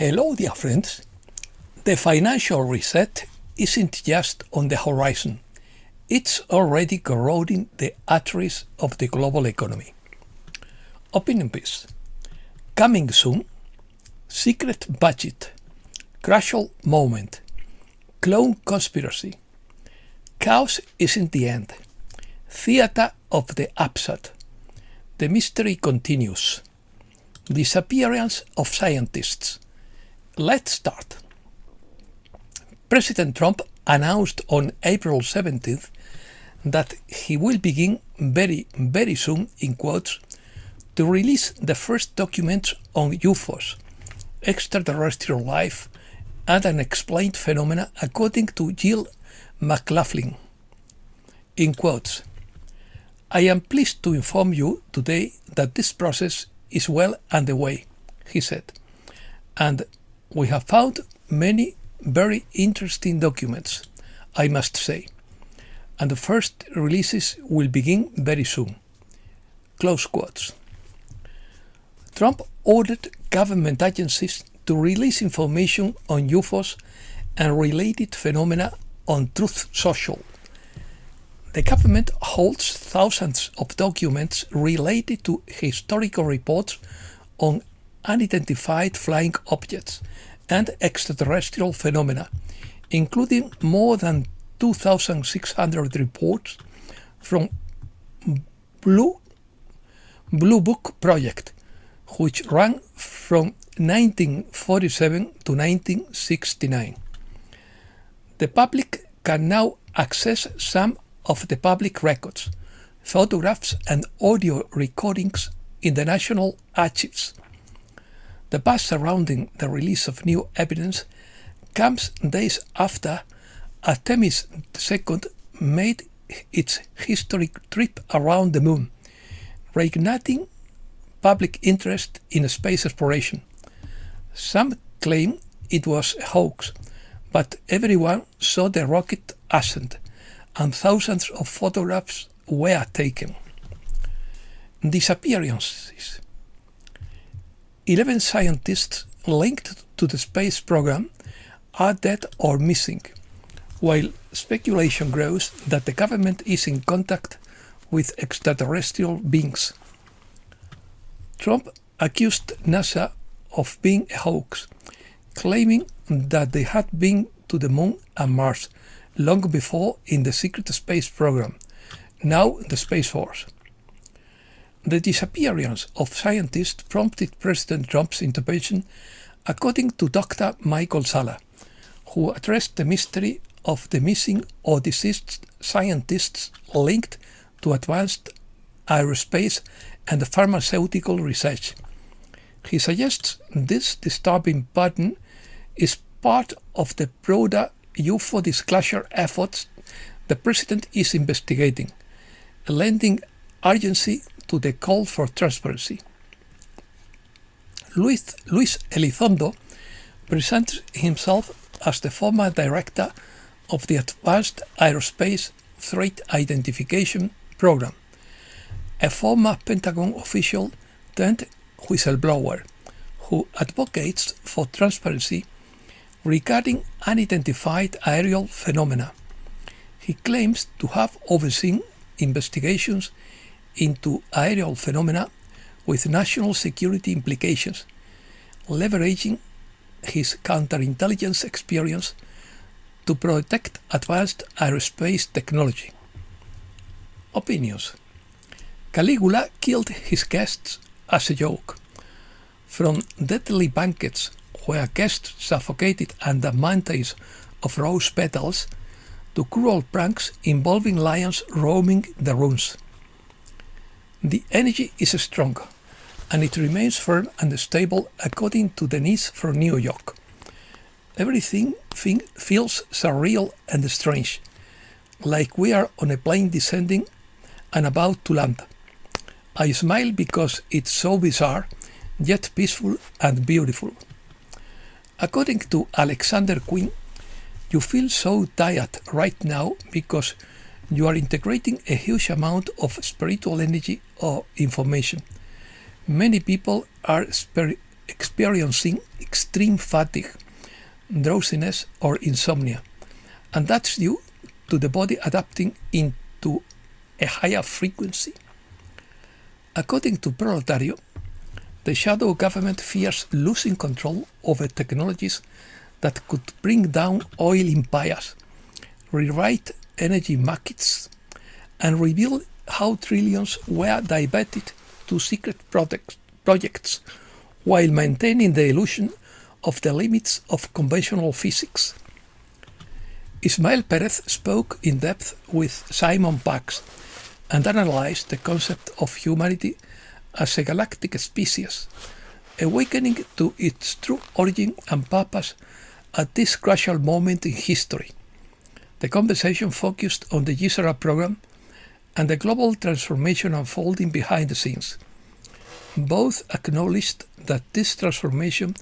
Hello, dear friends. The financial reset isn't just on the horizon. It's already corroding the arteries of the global economy. Opinion piece. Coming soon. Secret budget. Crucial moment. Clone conspiracy. Chaos isn't the end. Theater of the upset. The mystery continues. Disappearance of scientists. Let's start. President Trump announced on April 17th that he will begin very soon, in quotes, to release the first documents on UFOs, extraterrestrial life, and unexplained phenomena, according to Jill McLaughlin. In quotes, I am pleased to inform you today that this process is well underway, he said, and we have found many very interesting documents, I must say, and the first releases will begin very soon. Close quotes. Trump ordered government agencies to release information on UFOs and related phenomena on Truth Social. The government holds thousands of documents related to historical reports on unidentified flying objects and extraterrestrial phenomena, including more than 2,600 reports from Blue Book Project, which ran from 1947 to 1969. The public can now access some of the public records, photographs and audio recordings in the National Archives. The buzz surrounding the release of new evidence comes days after Artemis II made its historic trip around the moon, reigniting public interest in space exploration. Some claim it was a hoax, but everyone saw the rocket ascent, and thousands of photographs were taken. Disappearances. 11 scientists linked to the space program are dead or missing, while speculation grows that the government is in contact with extraterrestrial beings. Trump accused NASA of being a hoax, claiming that they had been to the moon and Mars long before in the secret space program, now the Space Force. The disappearance of scientists prompted President Trump's intervention, according to Dr. Michael Salla, who addressed the mystery of the missing or deceased scientists linked to advanced aerospace and pharmaceutical research. He suggests this disturbing pattern is part of the broader UFO disclosure efforts the President is investigating, lending urgency to the call for transparency. Luis Elizondo presents himself as the former director of the Advanced Aerospace Threat Identification Program, a former Pentagon official turned whistleblower who advocates for transparency regarding unidentified aerial phenomena. He claims to have overseen investigations into aerial phenomena with national security implications, leveraging his counterintelligence experience to protect advanced aerospace technology. Opinions. Caligula killed his guests as a joke. From deadly banquets where guests suffocated under mantays of rose petals to cruel pranks involving lions roaming the rooms. The energy is strong, and it remains firm and stable according to Denise from New York. Everything feels surreal and strange, like we are on a plane descending and about to land. I smile because it's so bizarre, yet peaceful and beautiful. According to Alexander Quinn, you feel so tired right now because you are integrating a huge amount of spiritual energy or information. Many people are experiencing extreme fatigue, drowsiness, or insomnia, and that's due to the body adapting into a higher frequency. According to Proletario, the shadow government fears losing control over technologies that could bring down oil empires, rewrite energy markets, and reveal how trillions were diverted to secret projects while maintaining the illusion of the limits of conventional physics. Ismael Perez spoke in depth with Simon Pax and analyzed the concept of humanity as a galactic species, awakening to its true origin and purpose at this crucial moment in history. The conversation focused on the GSRA program and the global transformation unfolding behind the scenes. Both acknowledged that this transformation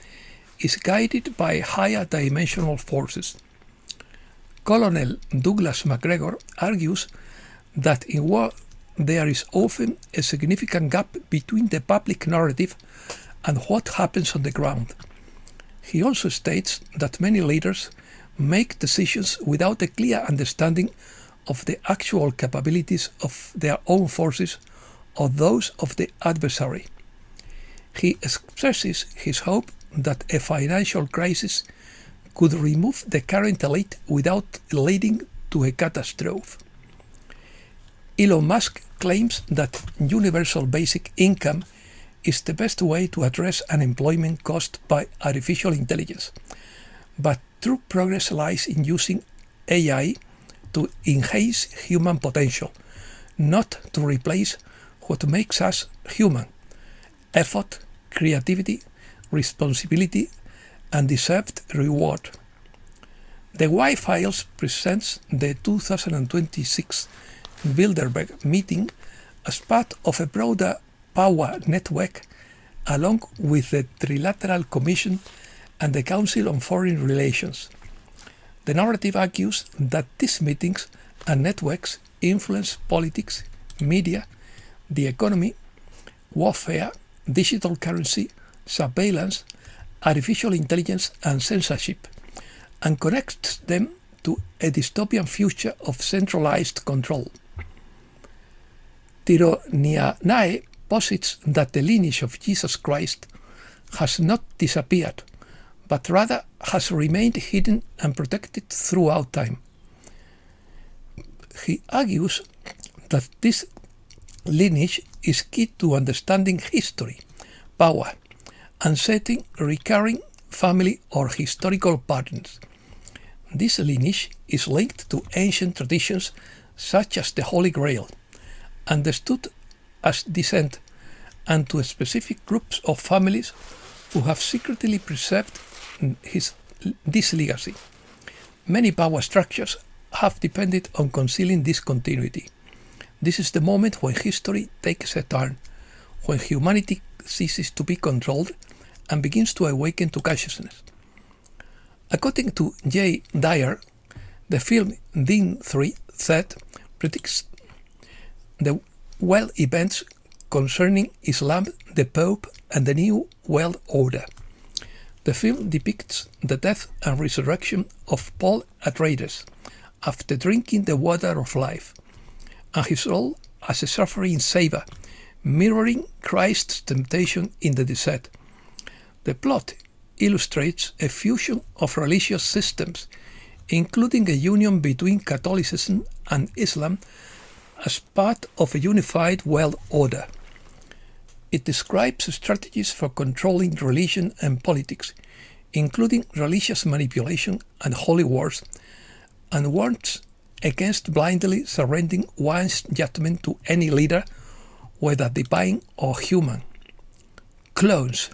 is guided by higher dimensional forces. Colonel Douglas MacGregor argues that in war there is often a significant gap between the public narrative and what happens on the ground. He also states that many leaders make decisions without a clear understanding of the actual capabilities of their own forces or those of the adversary. He expresses his hope that a financial crisis could remove the current elite without leading to a catastrophe. Elon Musk claims that universal basic income is the best way to address unemployment caused by artificial intelligence, but true progress lies in using AI to enhance human potential, not to replace what makes us human: effort, creativity, responsibility, and deserved reward. The Y-Files presents the 2026 Bilderberg meeting as part of a broader power network, along with the Trilateral Commission and the Council on Foreign Relations. The narrative argues that these meetings and networks influence politics, media, the economy, warfare, digital currency, surveillance, artificial intelligence, and censorship, and connects them to a dystopian future of centralized control. Tironianae posits that the lineage of Jesus Christ has not disappeared, but rather has remained hidden and protected throughout time. He argues that this lineage is key to understanding history, power, and setting recurring family or historical patterns. This lineage is linked to ancient traditions such as the Holy Grail, understood as descent, and to specific groups of families who have secretly preserved this legacy. Many power structures have depended on concealing this continuity. This is the moment when history takes a turn, when humanity ceases to be controlled and begins to awaken to consciousness. According to J. Dyer, the film Dune 3 predicts the world events concerning Islam, the Pope, and the New World Order. The film depicts the death and resurrection of Paul Atreides after drinking the water of life, and his role as a suffering savior, mirroring Christ's temptation in the desert. The plot illustrates a fusion of religious systems, including a union between Catholicism and Islam as part of a unified world order. It describes strategies for controlling religion and politics, including religious manipulation and holy wars, and warns against blindly surrendering one's judgment to any leader, whether divine or human. Clones.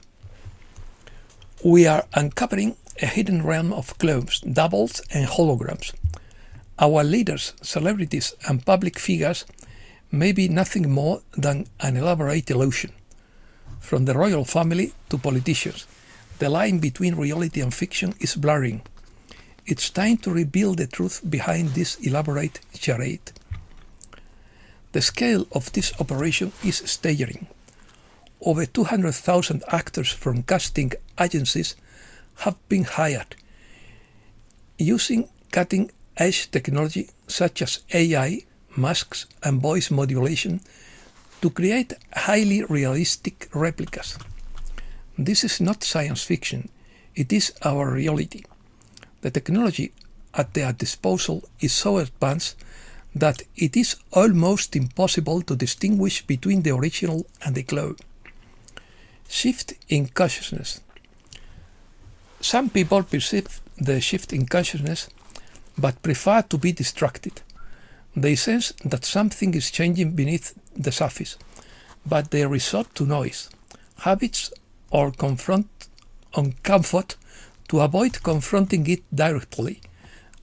We are uncovering a hidden realm of clones, doubles, and holograms. Our leaders, celebrities, and public figures may be nothing more than an elaborate illusion. From the royal family to politicians, the line between reality and fiction is blurring. It's time to reveal the truth behind this elaborate charade. The scale of this operation is staggering. over 200,000 actors from casting agencies have been hired, using cutting-edge technology such as AI, masks, and voice modulation to create highly realistic replicas. This is not science fiction, it is our reality. The technology at their disposal is so advanced that it is almost impossible to distinguish between the original and the clone. Shift in consciousness. Some people perceive the shift in consciousness but prefer to be distracted. They sense that something is changing beneath the surface, but they resort to noise, habits, or comfort to avoid confronting it directly,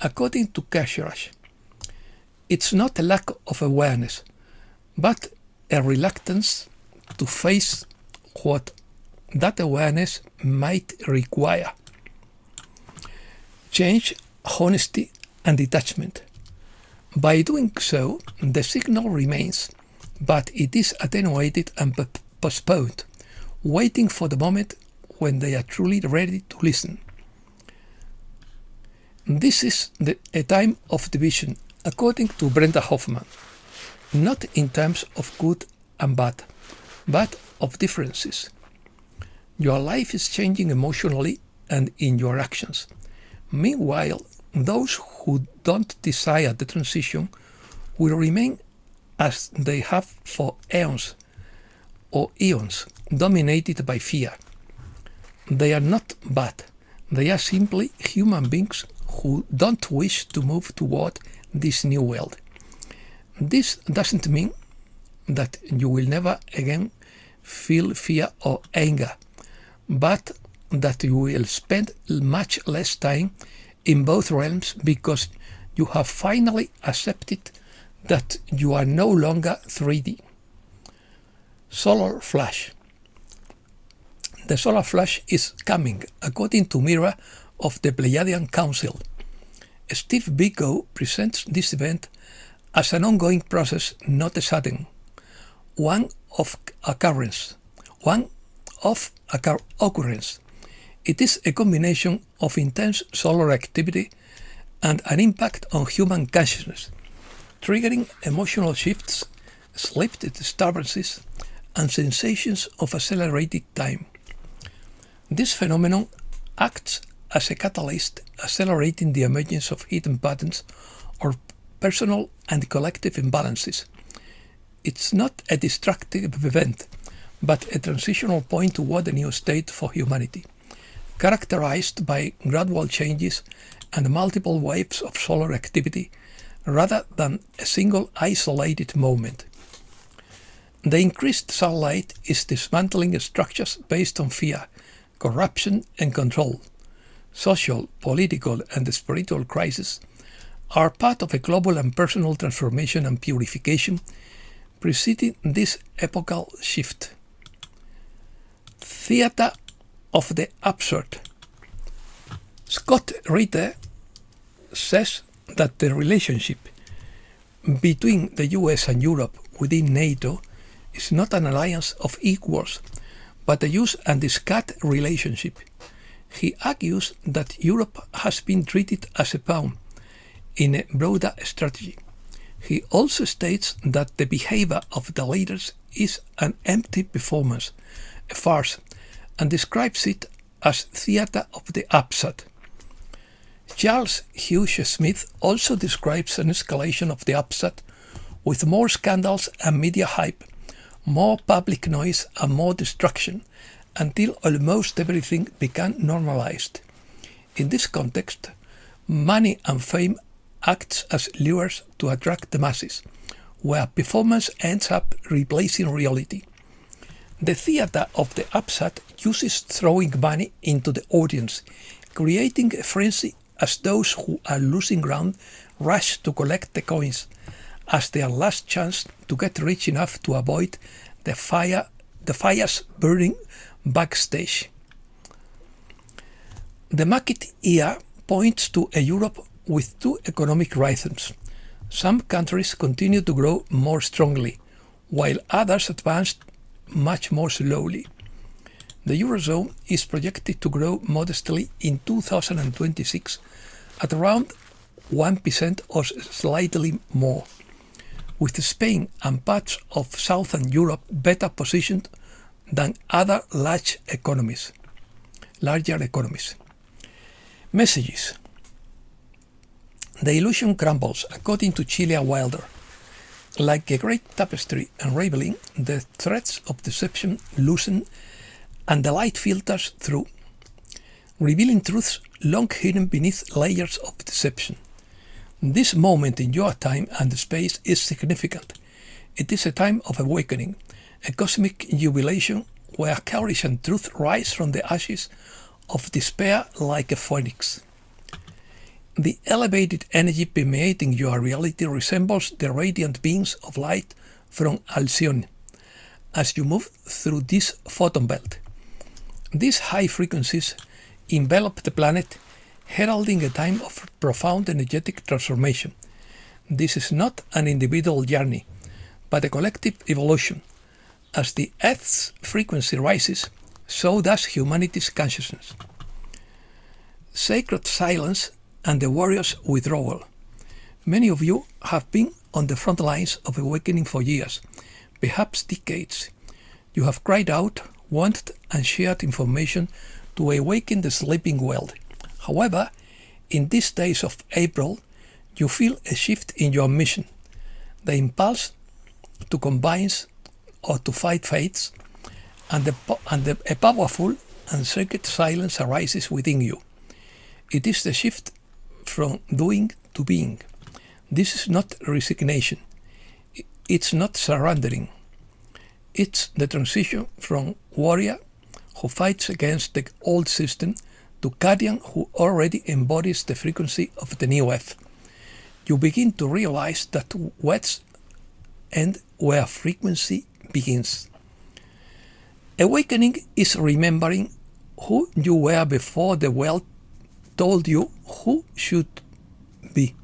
according to Kasharaj. It's not a lack of awareness, but a reluctance to face what that awareness might require. Change, honesty, and detachment. By doing so, the signal remains, but it is attenuated and postponed, waiting for the moment when they are truly ready to listen. This is a time of division, according to Brenda Hoffman, not in terms of good and bad, but of differences. Your life is changing emotionally and in your actions. Meanwhile, those who don't desire the transition will remain as they have for eons, dominated by fear. They are not bad, they are simply human beings who don't wish to move toward this new world. This doesn't mean that you will never again feel fear or anger, but that you will spend much less time in both realms because you have finally accepted that you are no longer 3D. Solar flash. The solar flash is coming, according to Mira of the Pleiadian Council. Steve Biko presents this event as an ongoing process, not a sudden one of occurrence. It is a combination of intense solar activity and an impact on human consciousness, triggering emotional shifts, sleep disturbances, and sensations of accelerated time. This phenomenon acts as a catalyst, accelerating the emergence of hidden patterns or personal and collective imbalances. It's not a destructive event, but a transitional point toward a new state for humanity, characterized by gradual changes and multiple waves of solar activity rather than a single isolated moment. The increased sunlight is dismantling structures based on fear, corruption, and control. Social, political, and spiritual crises are part of a global and personal transformation and purification preceding this epochal shift. Theater of the absurd. Scott Ritter says that the relationship between the US and Europe within NATO is not an alliance of equals, but a use and discard relationship. He argues that Europe has been treated as a pawn in a broader strategy. He also states that the behavior of the leaders is an empty performance, a farce, and describes it as theater of the absurd. Charles Hughes Smith also describes an escalation of the absurd with more scandals and media hype, more public noise and more destruction, until almost everything became normalized. In this context, money and fame acts as lures to attract the masses, where performance ends up replacing reality. The theater of the absurd uses throwing money into the audience, creating a frenzy as those who are losing ground rush to collect the coins as their last chance to get rich enough to avoid the fires burning backstage. The market era points to a Europe with two economic rhythms. Some countries continue to grow more strongly, while others advance much more slowly. The Eurozone is projected to grow modestly in 2026 at around 1% or slightly more, with Spain and parts of Southern Europe better positioned than other larger economies. Messages. The illusion crumbles, according to Celia Wilder. Like a great tapestry unraveling, the threads of deception loosen and the light filters through, revealing truths long hidden beneath layers of deception. This moment in your time and space is significant. It is a time of awakening, a cosmic jubilation where courage and truth rise from the ashes of despair like a phoenix. The elevated energy permeating your reality resembles the radiant beams of light from Alcyone as you move through this photon belt. These high frequencies envelop the planet, heralding a time of profound energetic transformation. This is not an individual journey, but a collective evolution. As the Earth's frequency rises, so does humanity's consciousness. Sacred silence and the warrior's withdrawal. Many of you have been on the front lines of awakening for years, perhaps decades. You have cried out, wanted and shared information to awaken the sleeping world. However, in these days of April, you feel a shift in your mission. The impulse to combine or to fight fates, and a powerful and sacred silence arises within you. It is the shift from doing to being. This is not resignation. It's not surrendering. It's the transition from warrior who fights against the old system to guardian who already embodies the frequency of the new F. You begin to realize that words end where frequency begins. Awakening is remembering who you were before the world told you who you should be.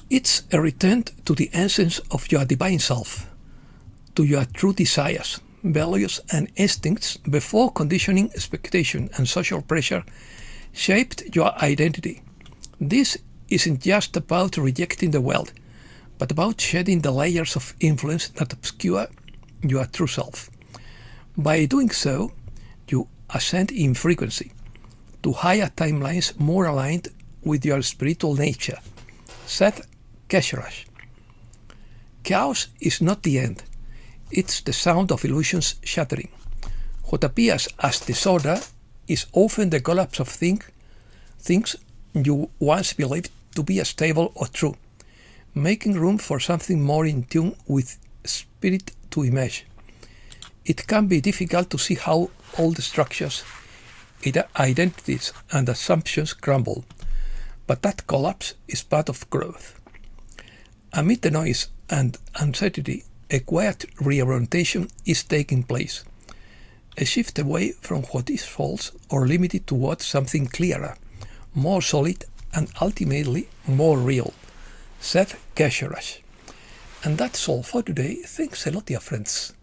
It's a return to the essence of your divine self, to your true desires, values and instincts before conditioning, expectation and social pressure shaped your identity. This isn't just about rejecting the world, but about shedding the layers of influence that obscure your true self. By doing so, you ascend in frequency to higher timelines more aligned with your spiritual nature. Seth Kesheras. Chaos is not the end. It's the sound of illusions shattering. What appears as disorder is often the collapse of things you once believed to be stable or true, making room for something more in tune with spirit to emerge. It can be difficult to see how old structures, identities and assumptions crumble, but that collapse is part of growth. Amid the noise and uncertainty, a quiet reorientation is taking place, a shift away from what is false or limited towards something clearer, more solid and ultimately more real. Seth Kesheras. And that's all for today. Thanks a lot, dear friends.